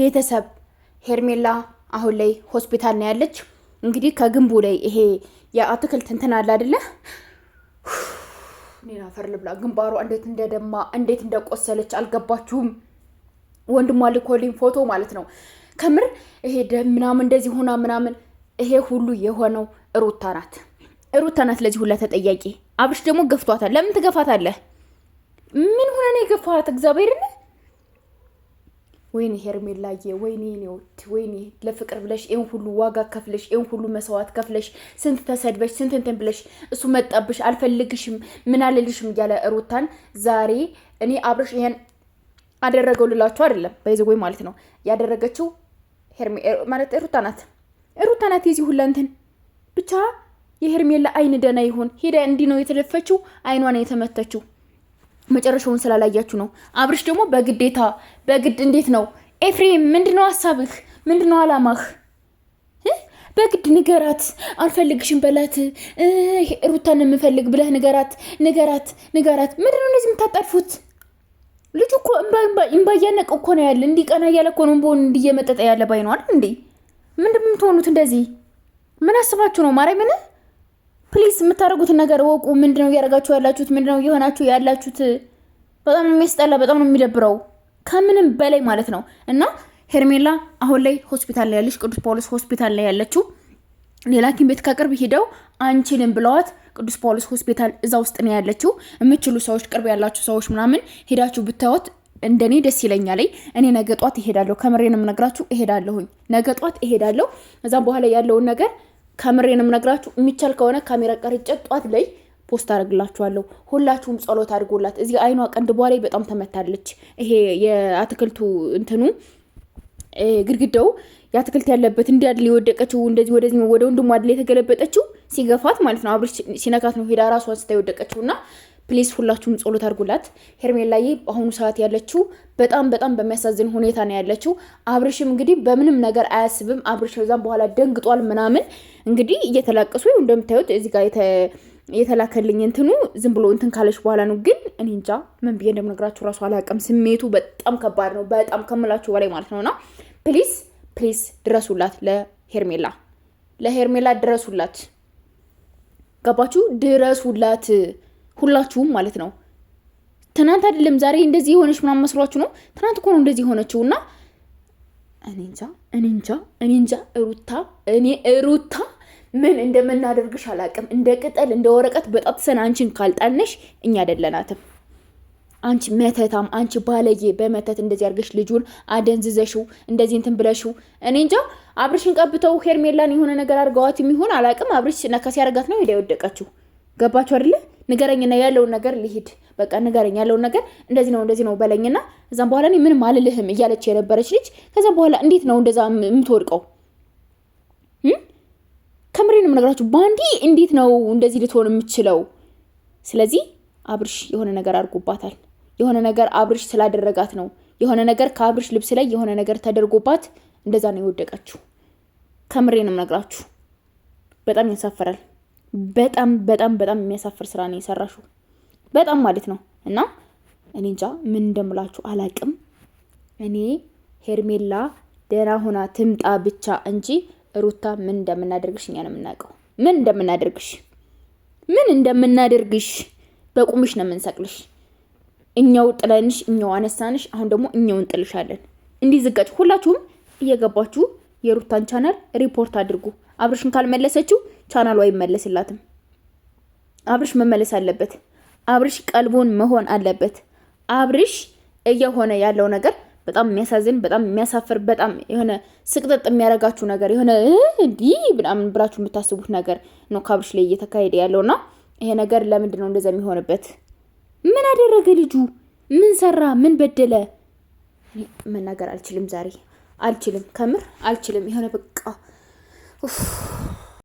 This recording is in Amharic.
ቤተሰብ ሄርሜላ አሁን ላይ ሆስፒታል ነው ያለች። እንግዲህ ከግንቡ ላይ ይሄ የአትክልት እንትን አለ አይደለ? ኔና ፈርልብላ ግንባሯ እንዴት እንደደማ እንዴት እንደቆሰለች አልገባችሁም? ወንድሟ ልኮልኝ ፎቶ ማለት ነው። ከምር ይሄ ደም ምናምን እንደዚህ ሆና ምናምን ይሄ ሁሉ የሆነው ሩታ ናት። ሩታ ናት ለዚህ ሁላ ተጠያቂ። አብርሽ ደግሞ ገፍቷታል። ለምን ትገፋታለህ? ምን ሆነ ነው የገፋት? እግዚአብሔርን ወይኔ ሄርሜላዬ፣ ወይኔ ኔውት፣ ወይኔ ለፍቅር ብለሽ ይሄን ሁሉ ዋጋ ከፍለሽ ይሄን ሁሉ መስዋዕት ከፍለሽ ስንት ተሰድበሽ ስንት እንትን ብለሽ እሱ መጣብሽ አልፈልግሽም ምን አልልሽም እያለ ሩታን ዛሬ እኔ አብርሽ ይሄን አደረገው ልላችሁ አይደለም በይዘው ማለት ነው ያደረገችው ማለት ሩታ ናት። ሩታ ናት የዚህ ሁላ እንትን ብቻ የሄርሜላ አይን ደና ይሁን ሄዳ እንዲህ ነው የተደፈችው። አይኗ ነው የተመተችው። መጨረሻውን ስላላያችሁ ነው። አብርሽ ደግሞ በግድ እንዴት ነው ኤፍሬም? ምንድነው ሐሳብህ? ምንድነው አላማህ? በግድ ንገራት። አልፈልግሽም በላት። ሩታን የምፈልግ ብለህ ንገራት። ምንድነው እንደዚህ የምታጣድፉት? ልጁ እኮ እምባ እያነቀ እኮ ነው ያለ። እንዲቀና እያለ እኮ ነው እምባውን እንዲየመጠጠ ያለ ባይ ነው አይደል እንዴ? ምንድነው የምትሆኑት እንደዚህ? ምን አስባችሁ ነው? ማርያምን ፕሊዝ የምታደርጉትን ነገር ወቁ። ምንድነው እያደረጋችሁ ያላችሁት? ምንድነው እየሆናችሁ ያላችሁት? በጣም የሚያስጠላ፣ በጣም ነው የሚደብረው ከምንም በላይ ማለት ነው። እና ሄርሜላ አሁን ላይ ሆስፒታል ላይ ያለች፣ ቅዱስ ጳውሎስ ሆስፒታል ላይ ያለችው ሌላ ሐኪም ቤት ከቅርብ ሄደው አንቺንም ብለዋት ቅዱስ ጳውሎስ ሆስፒታል እዛ ውስጥ ነው ያለችው። የምትችሉ ሰዎች፣ ቅርብ ያላችሁ ሰዎች ምናምን ሄዳችሁ ብታዩት እንደኔ ደስ ይለኛል። እኔ ነገ ጧት እሄዳለሁ። ከምሬንም ነግራችሁ እሄዳለሁኝ። ነገ ጧት እሄዳለሁ። እዛም በኋላ ያለውን ነገር ከምሬንም ነግራችሁ የሚቻል ከሆነ ካሜራ ቀርጬ ጧት ላይ ፖስት አደርግላችኋለሁ። ሁላችሁም ጸሎት አድርጎላት። እዚህ አይኗ ቀንድቧ ላይ በጣም ተመታለች። ይሄ የአትክልቱ እንትኑ ግድግዳው የአትክልት ያለበት እንዲያድል የወደቀችው እንደዚህ ወደዚህ ወደ ወንድሟ አድል የተገለበጠችው ሲገፋት ማለት ነው። አብርሽ ሲነካት ነው ሄዳ ራሷን ስታ የወደቀችውና ፕሊዝ ሁላችሁም ጸሎት አድርጉላት። ሄርሜላዬ በአሁኑ ሰዓት ያለችው በጣም በሚያሳዝን ሁኔታ ነው ያለችው። አብርሽም እንግዲህ በምንም ነገር አያስብም። አብርሽ ከዛም በኋላ ደንግጧል ምናምን እንግዲህ እየተላቀሱ እንደምታዩት እዚህ ጋር የተላከልኝ እንትኑ ዝም ብሎ እንትን ካለች በኋላ ነው። ግን እኔ እንጃ ምን ብዬ እንደምነግራችሁ ራሱ አላውቅም። ስሜቱ በጣም ከባድ ነው፣ በጣም ከምላችሁ በላይ ማለት ነውና ፕሊዝ ድረሱላት። ለሄርሜላ ድረሱላት። ገባችሁ? ድረሱላት ሁላችሁም ማለት ነው። ትናንት አይደለም ዛሬ እንደዚህ የሆነች ምናምን መስሏችሁ ነው? ትናንት እኮ ነው እንደዚህ የሆነችውና እኔ እንጃ ሩታ ምን እንደምናደርግሽ አላውቅም። እንደ ቅጠል እንደ ወረቀት በጣጥሰን አንቺን ካልጣልነሽ እኛ አይደለናትም። አንቺ መተታም፣ አንቺ ባለጌ፣ በመተት እንደዚህ አድርገሽ ልጁን አደንዝዘሽው እንደዚህ እንትን ብለሽው እኔ እንጃ። አብርሽን ቀብተው ሄርሜላን የሆነ ነገር አድርገዋት የሚሆን አላውቅም። አብርሽ ነካሲ ያደርጋት ነው ሄዳ የወደቀችው። ገባችሁ አይደለ? ንገረኝና ያለውን ነገር ልሂድ። በቃ ንገረኝ ያለውን ነገር እንደዚህ ነው በለኝና እዛም በኋላ እኔ ምንም አልልህም እያለች የነበረች ልጅ ከዛም በኋላ እንዴት ነው እንደዛ የምትወድቀው? ከምሬንም ነገራችሁ ባንዲ እንዴት ነው እንደዚህ ልትሆን የምትችለው? ስለዚህ አብርሽ የሆነ ነገር አድርጎባታል። የሆነ ነገር አብርሽ ስላደረጋት ነው። የሆነ ነገር ከአብርሽ ልብስ ላይ የሆነ ነገር ተደርጎባት እንደዛ ነው የወደቀችው። ከምሬንም ነገራችሁ በጣም ያሳፍራል። በጣም የሚያሳፍር ስራ ነው የሰራሽው። በጣም ማለት ነው። እና እኔ እንጃ ምን እንደምላችሁ አላቅም። እኔ ሄርሜላ ደህና ሆና ትምጣ ብቻ እንጂ ሩታ ምን እንደምናደርግሽ እኛ ነው የምናውቀው። ምን እንደምናደርግሽ በቁምሽ ነው የምንሰቅልሽ። እኛው ጥለንሽ፣ እኛው አነሳንሽ። አሁን ደግሞ እኛው እንጥልሻለን። እንዲህ ዝጋጭ ሁላችሁም እየገባችሁ የሩታን ቻናል ሪፖርት አድርጉ። አብርሽን ካልመለሰችው ቻናሉ አይመለስላትም። አብርሽ መመለስ አለበት። አብርሽ ቀልቡን መሆን አለበት። አብርሽ እየሆነ ያለው ነገር በጣም የሚያሳዝን፣ በጣም የሚያሳፍር፣ በጣም የሆነ ስቅጥጥ የሚያረጋችሁ ነገር የሆነ እንዲህ ምናምን ብላችሁ የምታስቡት ነገር ነው ከአብርሽ ላይ እየተካሄደ ያለውና ይሄ ነገር ለምንድን ነው እንደዛ የሚሆንበት? ምን አደረገ ልጁ? ምን ሰራ? ምን በደለ? መናገር አልችልም ዛሬ አልችልም፣ ከምር አልችልም። የሆነ በቃ